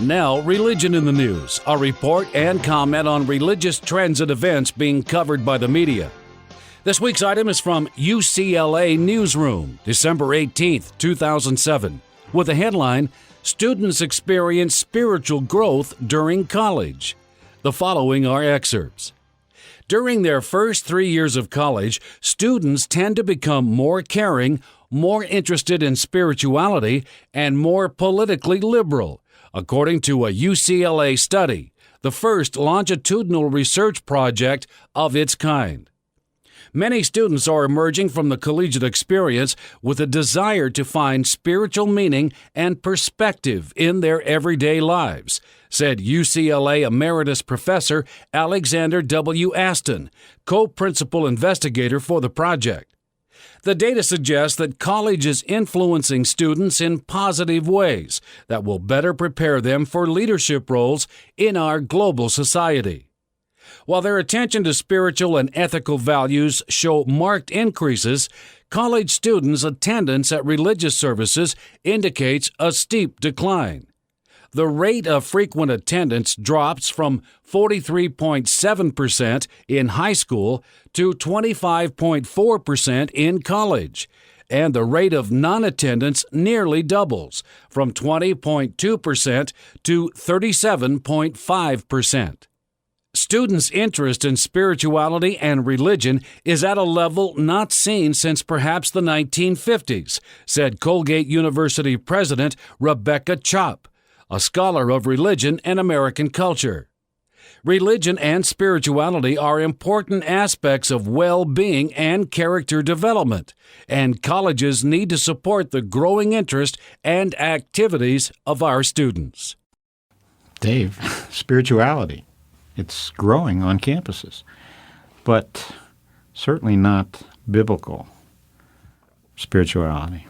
Now, Religion in the News, a report and comment on religious trends and events being covered by the media. This week's item is from UCLA Newsroom, December 18th, 2007, with the headline, Students Experience Spiritual Growth During College. The following are excerpts. During their first 3 years of college, students tend to become more caring, more interested in spirituality, and more politically liberal, according to a UCLA study, the first longitudinal research project of its kind. Many students are emerging from the collegiate experience with a desire to find spiritual meaning and perspective in their everyday lives, said UCLA Emeritus Professor Alexander W. Aston, co-principal investigator for the project. The data suggests that college is influencing students in positive ways that will better prepare them for leadership roles in our global society. While their attention to spiritual and ethical values show marked increases, college students' attendance at religious services indicates a steep decline. The rate of frequent attendance drops from 43.7% in high school to 25.4% in college, and the rate of non-attendance nearly doubles from 20.2% to 37.5%. Students' interest in spirituality and religion is at a level not seen since perhaps the 1950s, said Colgate University President Rebecca Chopp, a scholar of religion and American culture. Religion and spirituality are important aspects of well-being and character development, and colleges need to support the growing interest and activities of our students. Dave, spirituality. It's growing on campuses, but certainly not biblical spirituality.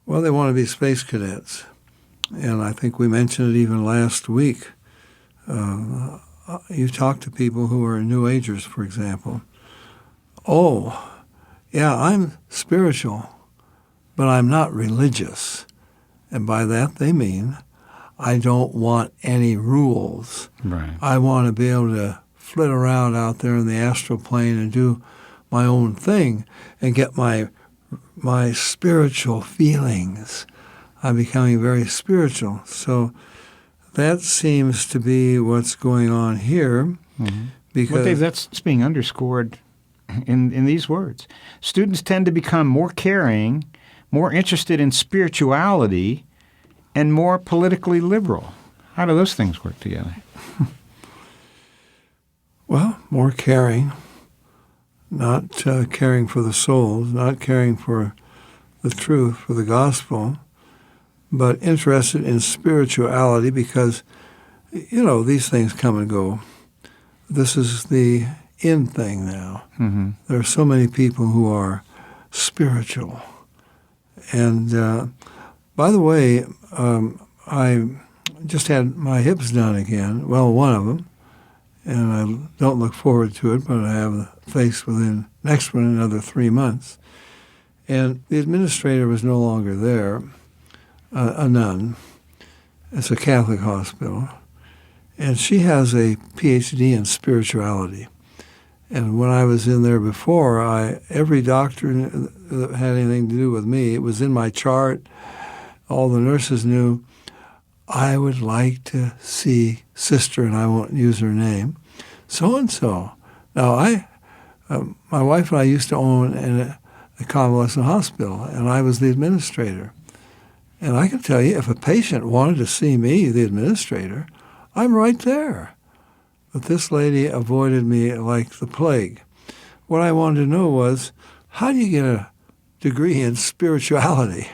Well, they want to be space cadets, and I think we mentioned it even last week. You talk to people who are New Agers, for example. Oh, yeah, I'm spiritual, but I'm not religious. And by that they mean I don't want any rules. Right. I want to be able to flit around out there in the astral plane and do my own thing and get my spiritual feelings. I'm becoming very spiritual. So that seems to be what's going on here. Mm-hmm. Because well, Dave, that's being underscored in these words. Students tend to become more caring, more interested in spirituality, and more politically liberal. How do those things work together? Well, more caring, not caring for the souls, not caring for the truth, for the gospel, but interested in spirituality because, these things come and go. This is the in thing now. Mm-hmm. There are so many people who are spiritual. And by the way, I just had my hips done again. Well, one of them, and I don't look forward to it, but I have the face within next one in another 3 months. And the administrator was no longer there, a nun. It's a Catholic hospital. And she has a PhD in spirituality. And when I was in there before, every doctor that had anything to do with me, it was in my chart. All the nurses knew, I would like to see Sister, and I won't use her name, so-and-so. Now, my wife and I used to own a convalescent hospital, and I was the administrator. And I can tell you, if a patient wanted to see me, the administrator, I'm right there. But this lady avoided me like the plague. What I wanted to know was, how do you get a degree in spirituality?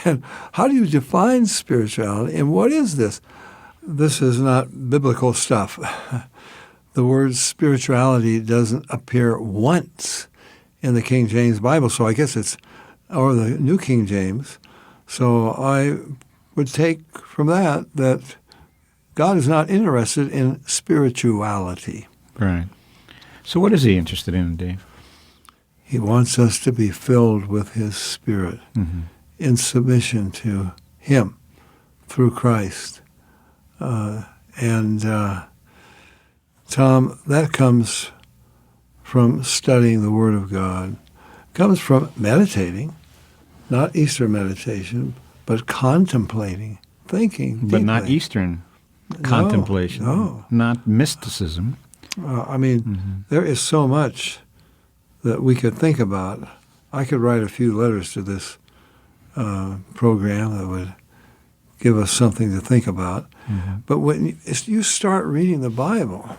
And how do you define spirituality? And what is this? This is not biblical stuff. The word spirituality doesn't appear once in the King James Bible, so I guess or the New King James. So I would take from that God is not interested in spirituality. Right. So what is he interested in, Dave? He wants us to be filled with his Spirit. Mm-hmm. In submission to him through Christ. And Tom, that comes from studying the Word of God. It comes from meditating, not Eastern meditation, but contemplating, thinking But deeply. not Eastern contemplation, no. not mysticism. There is so much that we could think about. I could write a few letters to this program that would give us something to think about. But when you start reading the Bible,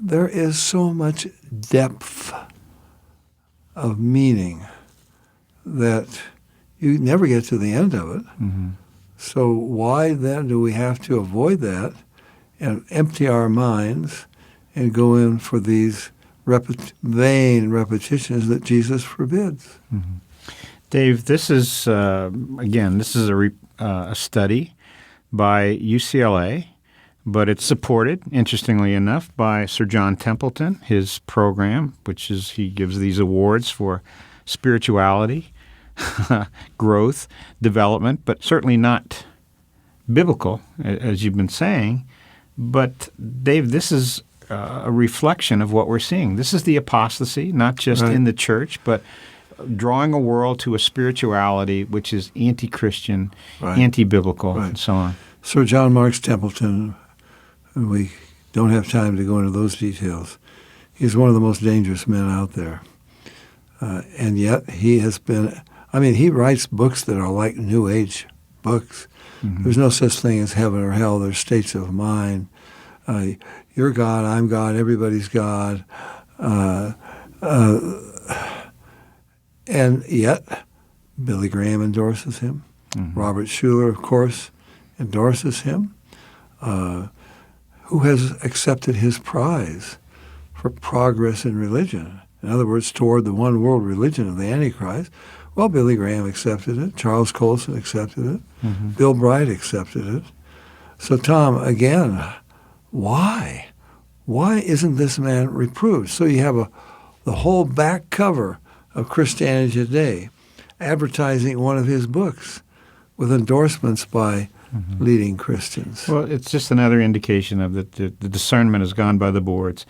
there is so much depth of meaning that you never get to the end of it. So why then do we have to avoid that and empty our minds and go in for these vain repetitions that Jesus forbids? Dave, this is, again, this is a study by UCLA, but it's supported, interestingly enough, by Sir John Templeton, his program, which is he gives these awards for spirituality, growth, development, but certainly not biblical, as you've been saying. But, Dave, this is a reflection of what we're seeing. This is the apostasy, not just in the church, but drawing a world to a spirituality which is anti-Christian, anti-biblical, and so on. Sir John Marks Templeton, we don't have time to go into those details. He's one of the most dangerous men out there. And yet he has been, he writes books that are like New Age books. There's no such thing as heaven or hell. There's states of mind. You're God, I'm God, everybody's God. And yet, Billy Graham endorses him. Robert Schuller, of course, endorses him. Who has accepted his prize for progress in religion? In other words, toward the one world religion of the Antichrist. Well, Billy Graham accepted it. Charles Colson accepted it. Bill Bright accepted it. So, Tom, again, why? Why isn't this man reproved? So you have the whole back cover of Christianity Today advertising one of his books with endorsements by leading Christians. Well, it's just another indication of that the discernment has gone by the boards.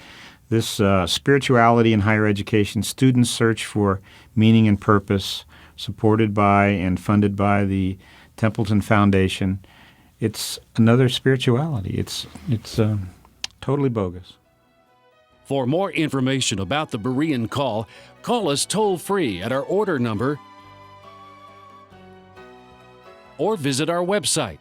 This spirituality in higher education, students search for meaning and purpose, supported by and funded by the Templeton Foundation. It's another spirituality. It's totally bogus. For more information about the Berean call, call us toll-free at our order number or visit our website